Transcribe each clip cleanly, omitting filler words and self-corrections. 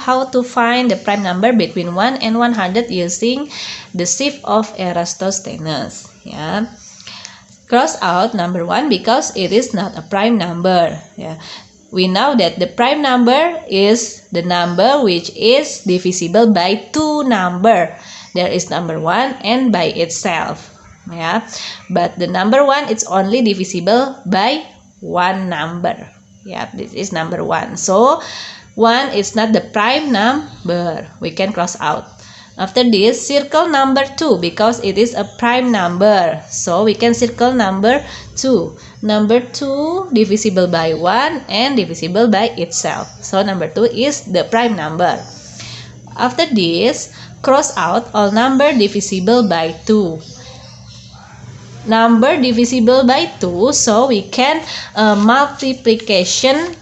how to find the prime number between 1 and 100 using the shift of Eratosthenes. Yeah. Cross out number 1 because it is not a prime number. Yeah. We know that the prime number is the number which is divisible by two number. There is number 1 and by itself. Yeah. But the number 1 is only divisible by one number. Yeah, this is number 1. So 1 is not the prime number. We can cross out. After this, circle number 2 because it is a prime number. So we can circle number 2. Number 2 divisible by 1 and divisible by itself. So number 2 is the prime number. After this, cross out all number divisible by 2. Number divisible by 2, so we can multiplication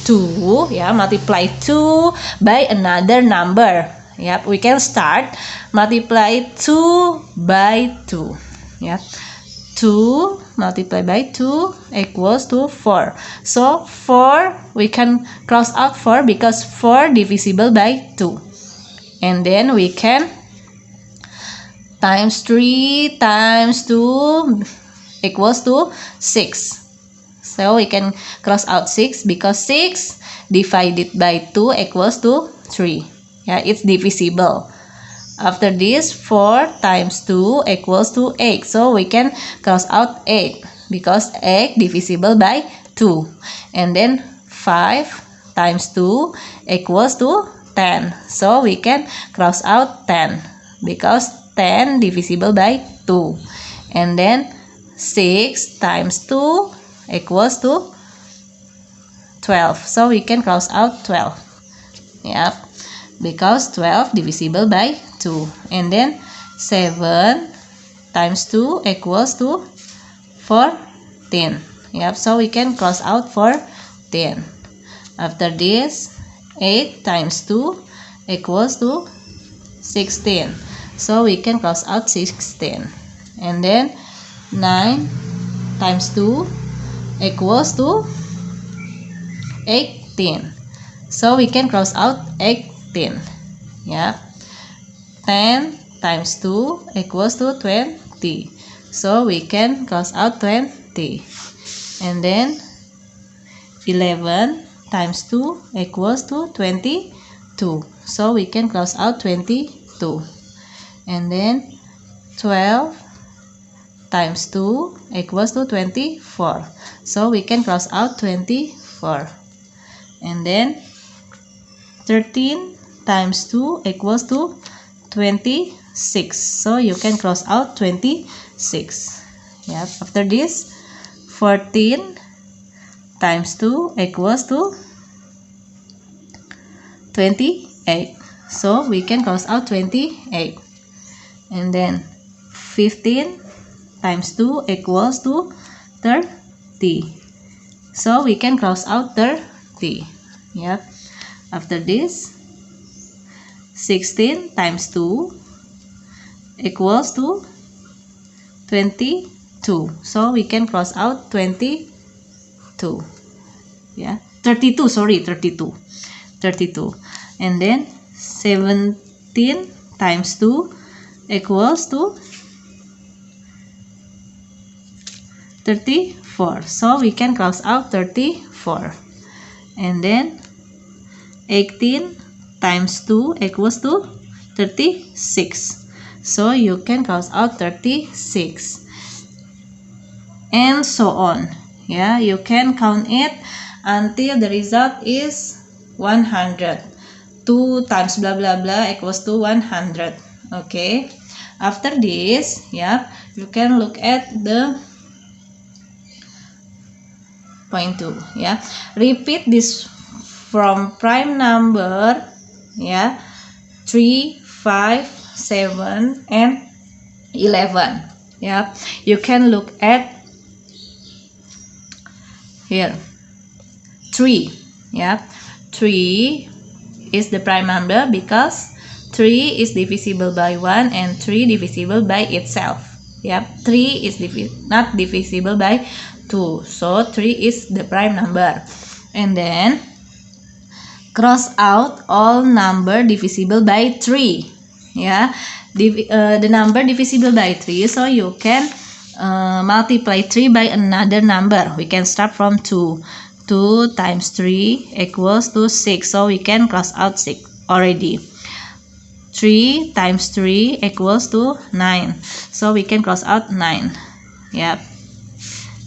2, yeah, multiply 2 by another number. Yep, we can start multiply 2 by 2. Yep, 2 multiplied by 2 equals to 4. So 4, we can cross out 4 because 4 divisible by 2. And then we can times 3 times 2 equals to 6. So we can cross out 6 because 6 divided by 2 equals to 3. Yeah, it's divisible. After this, 4 times 2 equals to 8. So we can cross out 8 because 8 divisible by 2. And then 5 times 2 equals to 10. So we can cross out 10 because 10 divisible by 2. And then 6 times 2 equals to 12. So we can cross out 12. Yep. Because 12 divisible by 2. And then 7 times 2 equals to 14. Yep. So we can cross out 14. After this, 8 times 2 equals to 16. So we can cross out 16. And then 9 times 2 equals to 18. So we can cross out 18. Yeah. 10 times 2 equals to 20. So we can cross out 20. And then 11 times 2 equals to 22. So we can cross out 22. And then 12 times 2 equals to 24. So we can cross out 24. And then 13 times 2 equals to 26. So you can cross out 26. Yep. After this, 14 times 2 equals to 28. So we can cross out 28. And then 15 times 2 equals to 30. So we can cross out 30. Yep. After this, 16 times 2 equals to 22. So we can cross out 22. Yeah, 32. Sorry, 32. 32. And then 17 times 2 equals to 34. So we can cross out 34. And then 18 times 2 equals to 36. So you can cross out 36. And so on. Yeah, you can count it until the result is 100. 2 times blah blah blah equals to 100. Okay. After this, yeah, you can look at the point 2. Yeah, repeat this from prime number, yeah, 3, 5, 7 and 11. Yeah, you can look at here 3. Yeah, 3 is the prime number because 3 is divisible by 1 and 3 divisible by itself. Yep, 3 is not divisible by 2. So 3 is the prime number. And then cross out all number divisible by 3. Yeah, the number divisible by 3, so you can multiply 3 by another number. We can start from 2. 2 times 3 equals to 6, so we can cross out 6 already. 3 times 3 equals to 9, so we can cross out 9. Yep.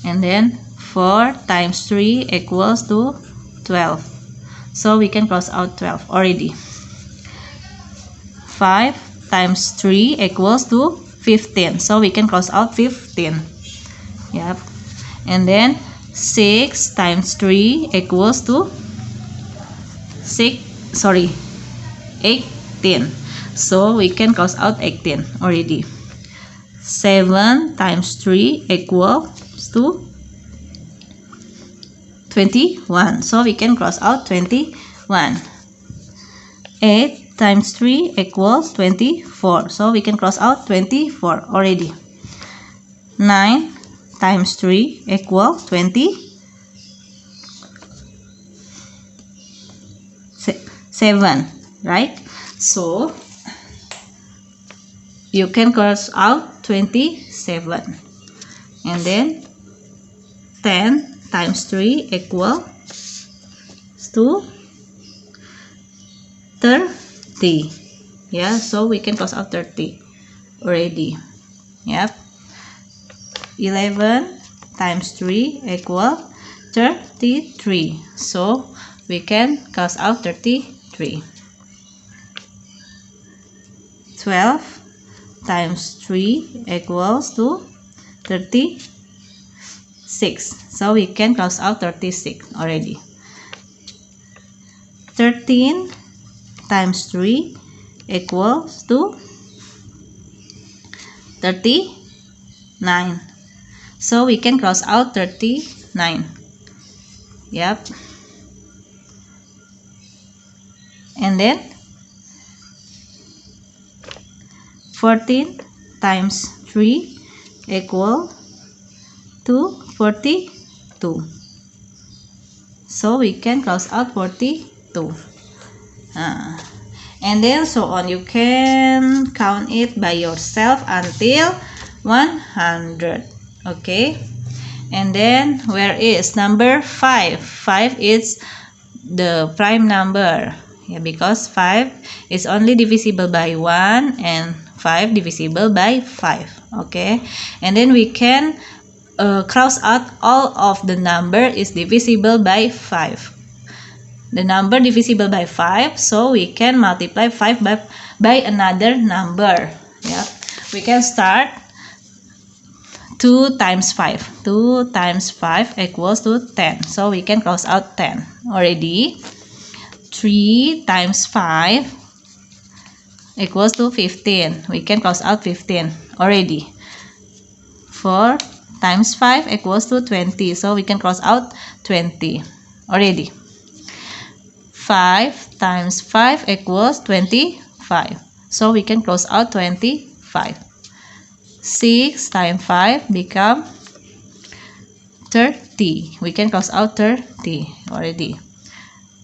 And then 4 times 3 equals to 12, so we can cross out 12 already. 5 times 3 equals to 15, so we can cross out 15. Yep. And then 6 times 3 equals to 18, so we can cross out 18 already. 7 times 3 equals to 21, so we can cross out 21. 8 times 3 equals 24, so we can cross out 24 already. 9 times 3 equals 27, right? So you can cross out 27. And then 10 times 3 equals to 30. Yeah, so we can cross out 30 already. Yep. 11 times 3 equals 33, so we can cross out 33. 12 times 3 equals to 36, so we can cross out 36 already. 13 times 3 equals to 39, so we can cross out 39. Yep. And then 14 times 3 equal to 42, so we can cross out 42. And then so on. You can count it by yourself until 100. Okay. And then where is number 5? 5 is the prime number. Yeah, because 5 is only divisible by 1 and 5 divisible by 5. Okay. And then we can cross out all of the number is divisible by 5. The number divisible by 5, so we can multiply 5 by another number. Yeah. We can start 2 times 5. 2 times 5 equals to 10, so we can cross out 10 already. 3 times 5 equals to 15. We can cross out 15 already. 4 times 5 equals to 20, so we can cross out 20 already. 5 times 5 equals 25, so we can cross out 25. 6 times 5 become 30. We can cross out 30 already.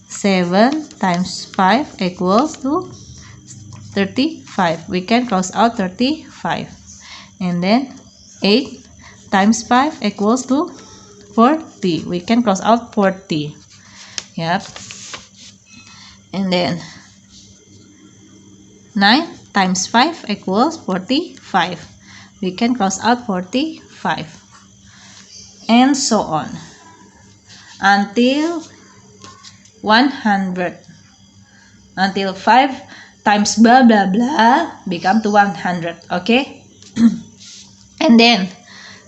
7 times 5 equals to 35. We can cross out 35. And then 8 times 5 equals to 40. We can cross out 40. Yep. And then 9 times 5 equals 45. We can cross out 45. And so on. Until 100. Until 5 times blah blah blah become to 100. Okay. And then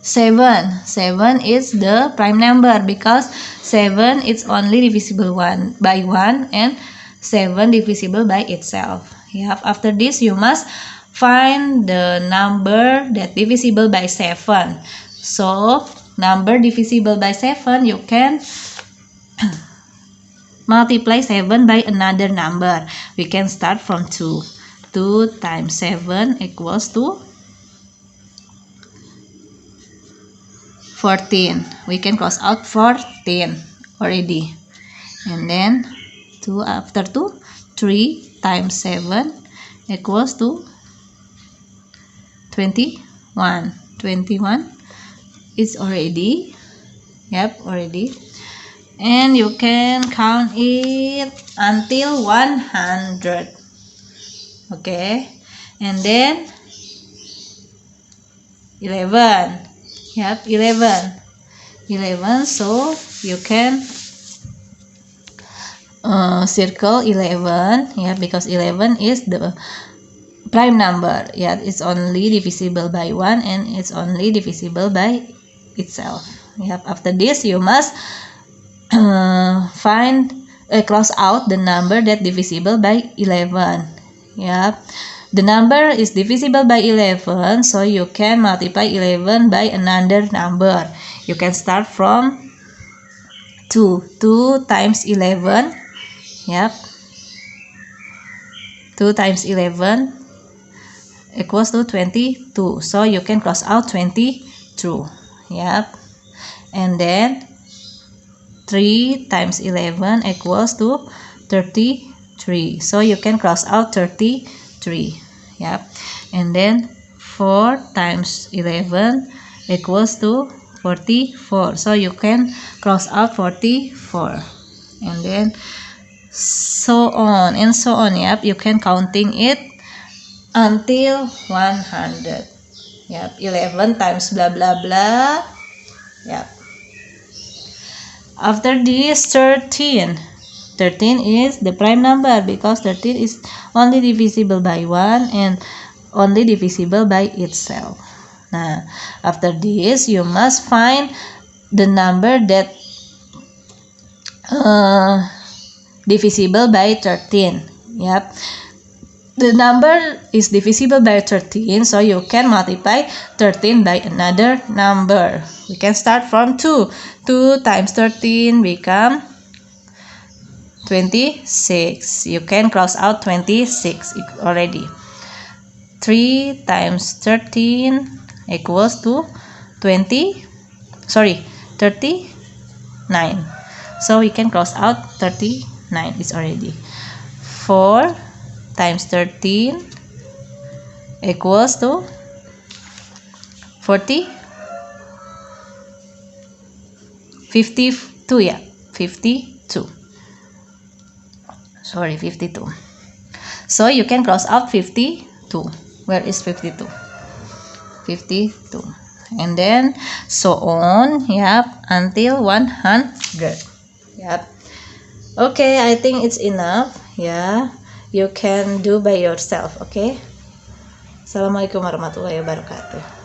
7. 7 is the prime number because 7 is only divisible by 1 and 7 divisible by itself. Yep. After this, you must find the number that divisible by 7. So, number divisible by 7, you can multiply 7 by another number. We can start from 2. 2 times 7 equals to 14. We can cross out 14 already. And then 2 after 2, 3 times 7 equals to 21. 21 is already, yep, already. And you can count it until 100. Okay, and then 11. Yep, 11. So you can circle 11. Yeah, because 11 is the prime number. Yeah, it's only divisible by 1 and it's only divisible by itself. Yep. After this, you must cross out the number that divisible by 11. Yep. The number is divisible by 11, so you can multiply 11 by another number. You can start from 2. 2 times 11. Yep. 2 times 11 equals to 22. So you can cross out 22. Yep. And then 3 times 11 equals to 33. So you can cross out 33. Yep. And then 4 times 11 equals to 44. So you can cross out 44. And then so on and so on. Yep. You can counting it until 100. Yep. 11 times blah blah blah. Yep. After this, 13. 13 is the prime number because 13 is only divisible by 1 and only divisible by itself. Now, after this, you must find the number that divisible by 13. Yep. The number is divisible by 13, so you can multiply 13 by another number. We can start from 2. 2 times 13 become 26. You can cross out 26 already. 3 times 13 equals to 39. So we can cross out 39 is already. 4 times 13 equals to 52. Yeah, 52. 52. So you can cross out 52. Where is 52? 52. And then so on. Yep, until 100. Yep. Okay, I think it's enough. Yeah, you can do by yourself. Okay. Assalamualaikum warahmatullahi wabarakatuh.